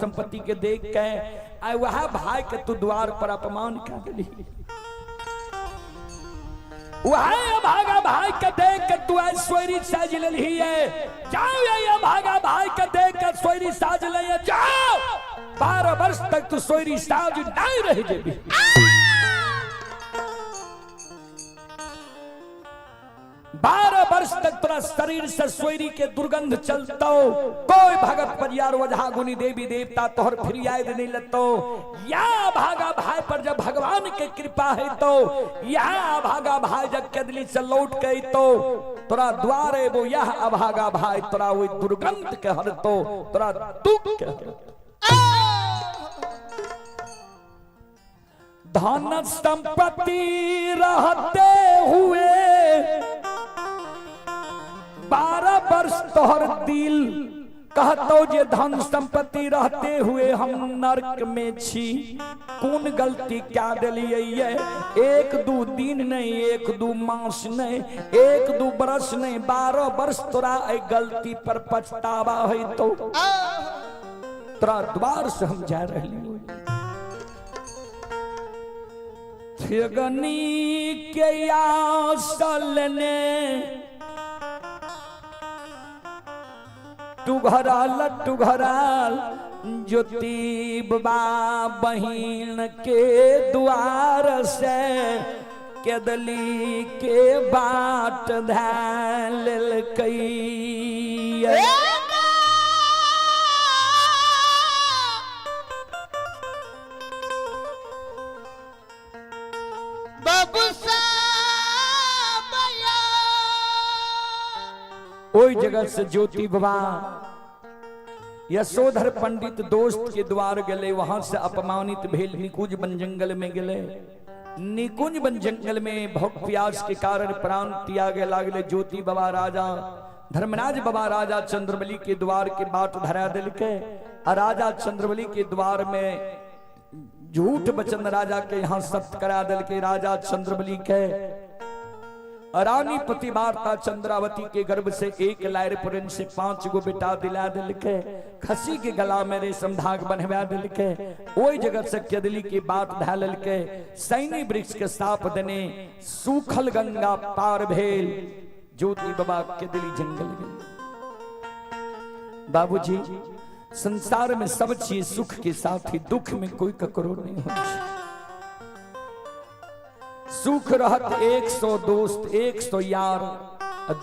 संपत्ति के देख के आ वह भाई के तू द्वार पर अपमान कर दिली। वह भागा भाई के देख के तू ऐश्वर्य साज ली है। जाओ ये भागा भाई के देख के ऐश्वर्य साज ले जाओ। 12 वर्ष तक तू सोयरी साज नहीं रह जेबी। 12 वर्ष तक तोरा शरीर से सोयरी के दुर्गंध चलतो। कोई भगत परियार वजहा गुनी देवी देवता तोहर फिरियाद नहीं लतो। या भागा भाई पर जब भगवान के कृपा है तो या भागा भाई जब कदली से लौट गई तो तोरा द्वारे वो यह अभागा भाई तोरा वो दुर्गंध के हरतो तोरा दुख के हरतो। धन संपत्ति रहते हुए 12 वर्ष तोहर दिल कहतो जे धन संपत्ति रहते हुए हम नरक में छी। कौन गलती क्या दिलिए? 1-2 दिन नहीं, 1-2 मास नहीं, 1-2 बरस नहीं, 12 वर्ष तोरा गलती पर पछतावा है तो तोरा द्वार से हम जा रही। गनी के आसल ने टू घराल ज्योति बाबा बहिन के द्वार से केदली के बाट धैल कई। ओई जगह से ज्योति बाबा यशोधर पंडित दोस्त के द्वार गले। वहां से अपमानित भेल निकुंज बन जंगल में गले। निकुंज बन जंगल में भूख प्यास के कारण प्राण त्यागे लागले। ज्योति बाबा राजा धर्मराज बाबा राजा चंद्रबली के द्वार के बाट धरा दिल के। राजा चंद्रबली के द्वार में झूठ वचन राजा के यहाँ सत्य करा दिल के। राजा चंद्रबली के रानी पतिवार्ता चंद्रावती के गर्भ से 1 लायर पुरन से 5 गो बेटा दिला दिल के। खसी के गला में रेशम धाग बनवा दिल के। ओई जगत से केदली की बात ढाल के। सैनी वृक्ष के साप देने सूखल गंगा पार भेल। ज्योति बाबा केदली जंगल गए। बाबूजी संसार में सब चीज सुख के साथ ही दुख में कोई ककरो नहीं होती। सुख रहत 100 दोस्त 100 यार,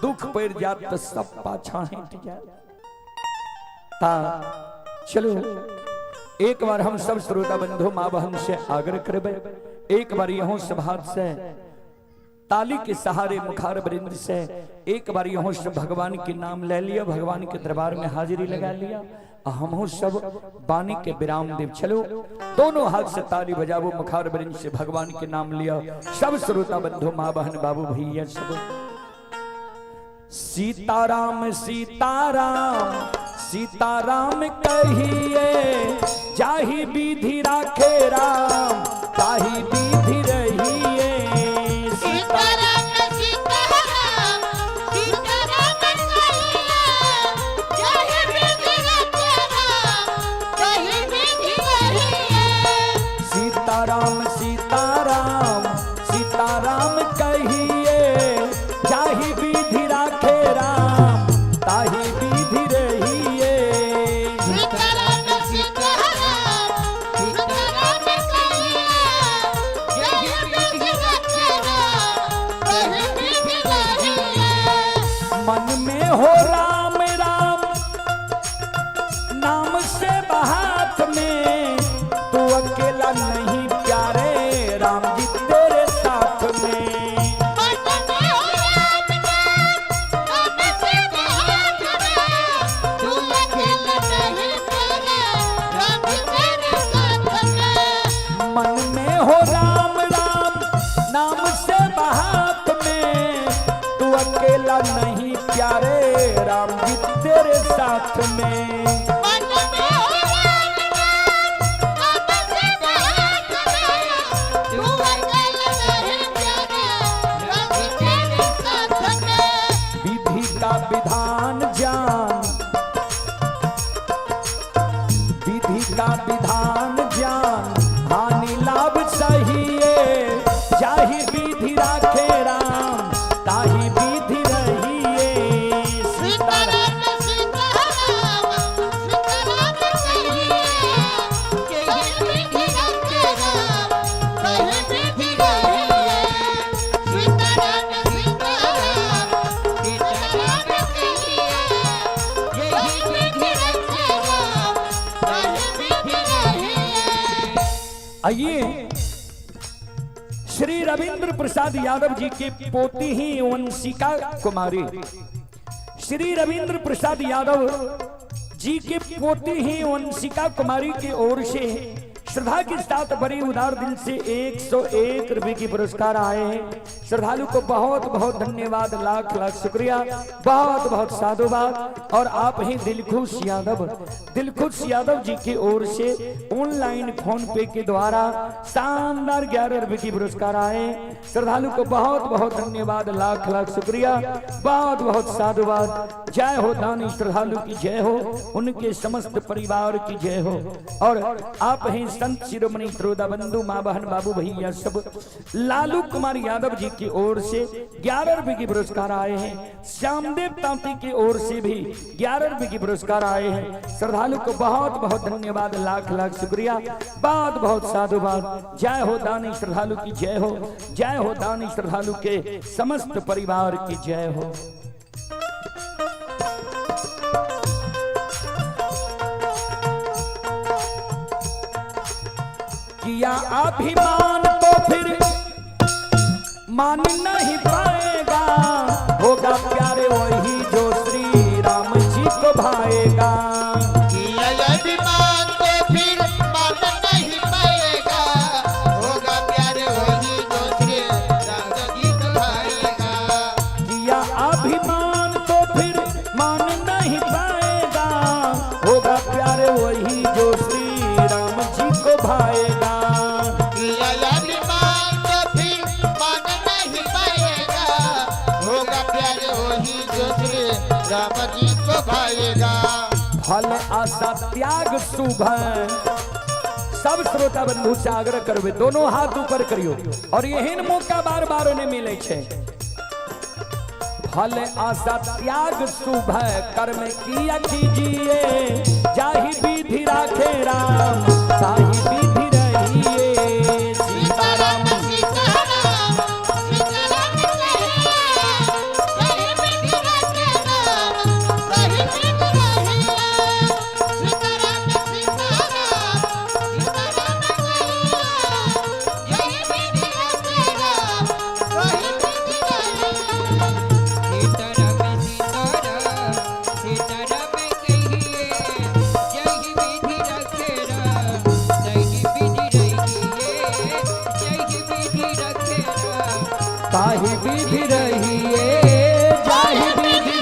दुख पड़ जात तो सब पाछा हट जाता। चलो एक बार हम सब श्रोता बंधु माँ बहन से आग्रह करबे। एक बार यहों सभा से ताली के सहारे मुखार बरिंद से एक बार यहों से भगवान के नाम ले लिया। भगवान के दरबार में हाजिरी लगा लिया। हम सब बानी के विराम देव। चलो दोनों हाथ से ताली बजावो। मुखार बरिंद से भगवान के नाम लिया। सब श्रोता बंधु माँ बहन बाबू भैया सब सीताराम सीताराम सीताराम कहिए। जाहि विधि राखे राम ताहि विधि रहिए। सीताराम सीताराम सीताराम कहिए। जाहि विधि राखे राम ताहि विधि रहिए। सीताराम सीताराम सीताराम कहिए। जाहि विधि राखे राम ताहि विधि रहिए। मन में हो राम राम नाम से बहात में तू अकेला नहीं प्यारे राम जी तेरे साथ में। मन में हो राम राम नाम से बहात में तू अकेला नहीं प्यारे राम जी तेरे साथ में। मन में हो राम राम नाम से का विधान ज्ञान हानि लाभ सहिए जाहि विधि राखे राम ताहि विधि रहिए सीताराम सीताराम सीताराम कहिए जय विधि रखे राम ताहि विधि रहिए सीताराम सीताराम सीताराम कहिए जय विधि रखे राम ताहि विधि रहिए। आइए श्री रविंद्र प्रसाद यादव जी के पोती ही वंशिका कुमारी श्री रविंद्र प्रसाद यादव जी के पोती ही वंशिका कुमारी की ओर से श्रद्धा के साथ बड़ी उदार दिल से 101 रुपए की पुरस्कार आए हैं। श्रद्धालु को बहुत बहुत धन्यवाद, लाख लाख शुक्रिया, बहुत बहुत साधुवाद। और आप ही दिलखुश यादव जी की ओर से ऑनलाइन फोन पे के द्वारा शानदार 11 रुपए की पुरस्कार आए। श्रद्धालु को बहुत बहुत धन्यवाद, लाख लाख शुक्रिया, बहुत बहुत साधुवाद। जय हो दानी श्रद्धालु की जय हो, उनके समस्त परिवार की जय हो। और आप ही संत शिरोमणि त्रोदा बंधु माँ बहन बाबू भैया सब लालू कुमार यादव जी की ओर से 11 रुपए की पुरस्कार आए हैं। श्यामदेव तांती की ओर से भी 11 रुपए की पुरस्कार आए हैं। श्रद्धालु को बहुत बहुत धन्यवाद, लाख लाख शुक्रिया, बहुत बहुत साधुवाद। जय हो दानी श्रद्धालु की जय हो, जय हो दानी श्रद्धालु के समस्त परिवार की जय हो। किया अभिमान तो फिर मान नहीं पाएगा, होगा प्यारे वही जो श्री राम जी को भाएगा। किया अभिमान तो फिर मान नहीं पाएगा, होगा प्यारे वही जो श्री राम जी को भाएगा। किया अभिमान तो फिर मान नहीं पाएगा, होगा प्यारे वही जो श्री राम जी को भाएगा। राम जी को भाएगा। फल आशा त्याग शुभ सब श्रोता बंधु से आग्रह करबे, दोनों हाथ ऊपर करियो और यही मौका बार बार उन्हें मिले छे। फल आशा त्याग शुभ कर्म किया कीजिए, जाहि विधि राखे राम ताहि विधि रहिए। सीताराम ताहि विधि रहिए, जाहि विधि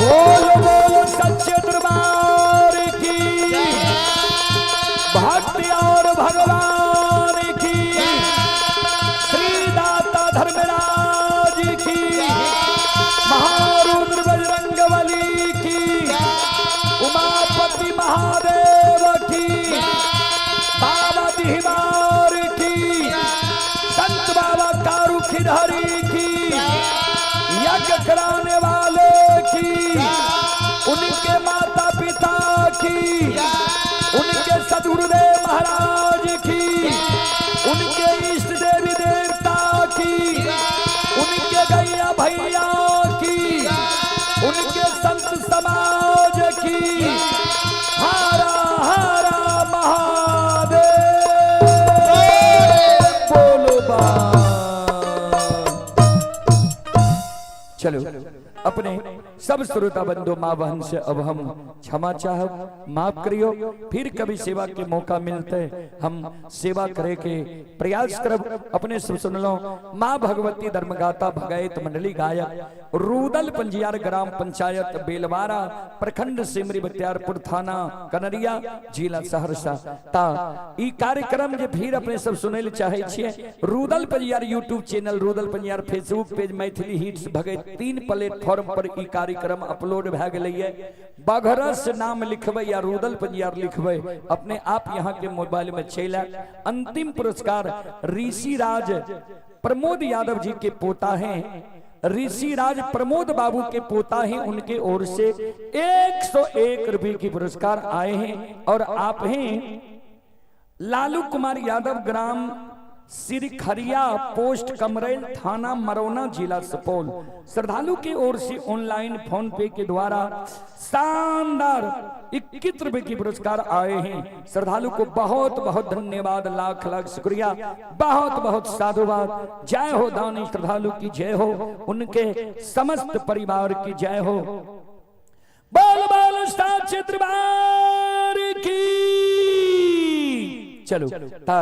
बोलो बोलो सच्चे दरबार की भक्ति और भगवान की, श्रीदाता धर्मराज की, महारुद्र बजरंगबली की, उमापति महादेव की, बाबा दिहवार की, संत बाबा कारुखिधारी की, यज्ञ कराने वाले की, उनके माता पिता की, उनके सदगुरुदेव महाराज की, उनके इष्ट देवी देवता की, उनके गैया भैया की, उनके संत समाज की। हरा हरा महादेव बोलो बा। चलो अपने सब श्रोता बंधु माँ बहन से अब हम क्षमा चाहब, माफ करियो। फिर कभी सेवा के मौका मिलते हम सेवा करे के प्रयास करब। अपने सब सुन लो, माँ भगवती धर्मगाता भगैत मंडली गायक रूदल पंजियार ग्राम पंचायत बेलवारा प्रखंड सिमरी बख्तियारपुर थाना कनरिया जिला सहरसा ता ई कार्यक्रम जे फिर अपने सब सुने ले चाहे छिए। Rudal Panjiyar YouTube channel, Rudal Panjiyar Facebook page, Maithili hits भगैत 3 प्लेटफॉर्म पर ई कार्यक्रम अपलोड भ गेलै है। बघरस नाम लिखबै या रूदल पंजियार लिखबै, अपने आप यहाँ के मोबाइल में चल आएत। अंतिम पुरस्कार ऋषि राज प्रमोद यादव जी के पोता हैं, ऋषि राज प्रमोद बाबू के पोता हैं, उनके ओर से 101 रुपए की पुरस्कार आए हैं। और आप हैं लालू कुमार यादव, ग्राम श्री खरिया, पोस्ट कमरेल, थाना मरौना, जिला सुपौल। श्रद्धालु की ओर से ऑनलाइन फोन पे के द्वारा शानदार 21 रुपए की पुरस्कार आए हैं। श्रद्धालु को बहुत बहुत धन्यवाद, लाख लाख शुक्रिया, बहुत बहुत साधुवाद। जय हो दानी श्रद्धालु की जय हो, उनके समस्त परिवार की जय हो। बोल बोल क्षेत्र की। चलो ता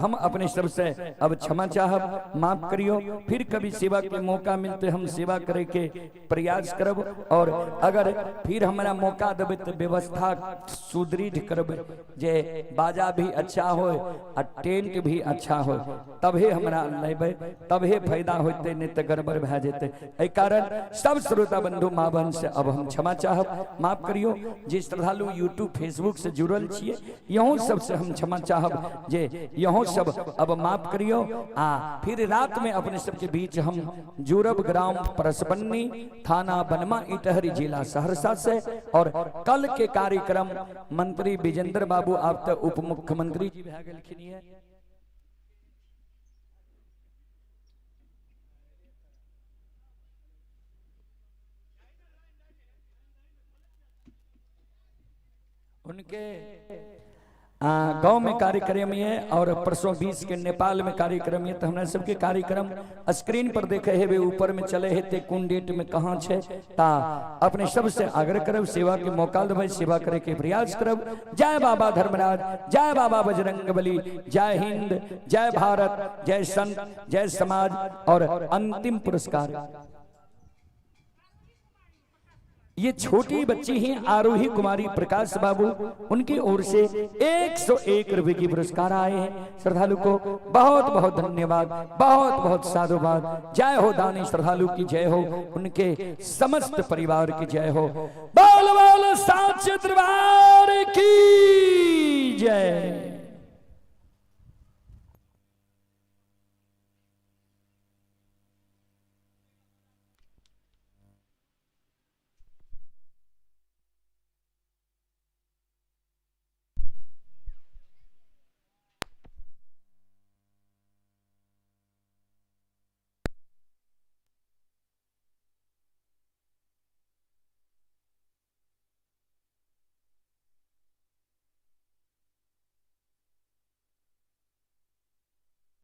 हम अपने सब से अब क्षमा चाहब, माफ करियो। फिर कभी सेवा के मौका मिलते हम सेवा करे के प्रयास करब। और अगर फिर हमारा मौका देवे तो व्यवस्था सुदृढ़ करब, जे बाजा भी अच्छा हो और टेंट भी अच्छा हो, तबे हमरा लेबे, तबे फायदा होते, नहीं तो गड़बड़ भए जेते। एहि कारण सब श्रोता बंधु माँ बहन से अब हम क्षमा चाहब, माफ करियो। जे श्रद्धालु यूट्यूब फेसबुक से जुड़ल छिए, यहों सबसे हम क्षमा चाहब जे यहों सब अब माफ करियो। फिर रात में अपने सबके बीच हम जुड़ब ग्राम परसबन्नी, थाना बनमा, इटहरी, जिला सहरसा से। और कल के कार्यक्रम मंत्री विजेंद्र बाबू, आप तो उप मुख्यमंत्री जी भए गेलखिन है। उनके गांव में कार्यक्रम है और परसों 20 के नेपाल में कार्यक्रम है। तो हमारे सबके कार्यक्रम स्क्रीन पर देखे है, वे ऊपर में चले है, ते कौन डेट में कहाँ छे। ता अपने सबसे आग्रह करब, सेवा के मौका देबै, सेवा करे के प्रयास करब। जय बाबा धर्मराज, जय बाबा बजरंगबली, जय हिंद, जय भारत, जय संत, जय समाज। और अंतिम पुरस्कार ये छोटी बच्ची हैं आरोही कुमारी प्रकाश बाबू, उनकी ओर से 101 रुपए की पुरस्कार आए हैं। श्रद्धालु को बहुत बहुत धन्यवाद, बहुत बहुत साधुवाद। जय हो दानी श्रद्धालु की जय हो, उनके समस्त परिवार की जय हो। बोल बोल साच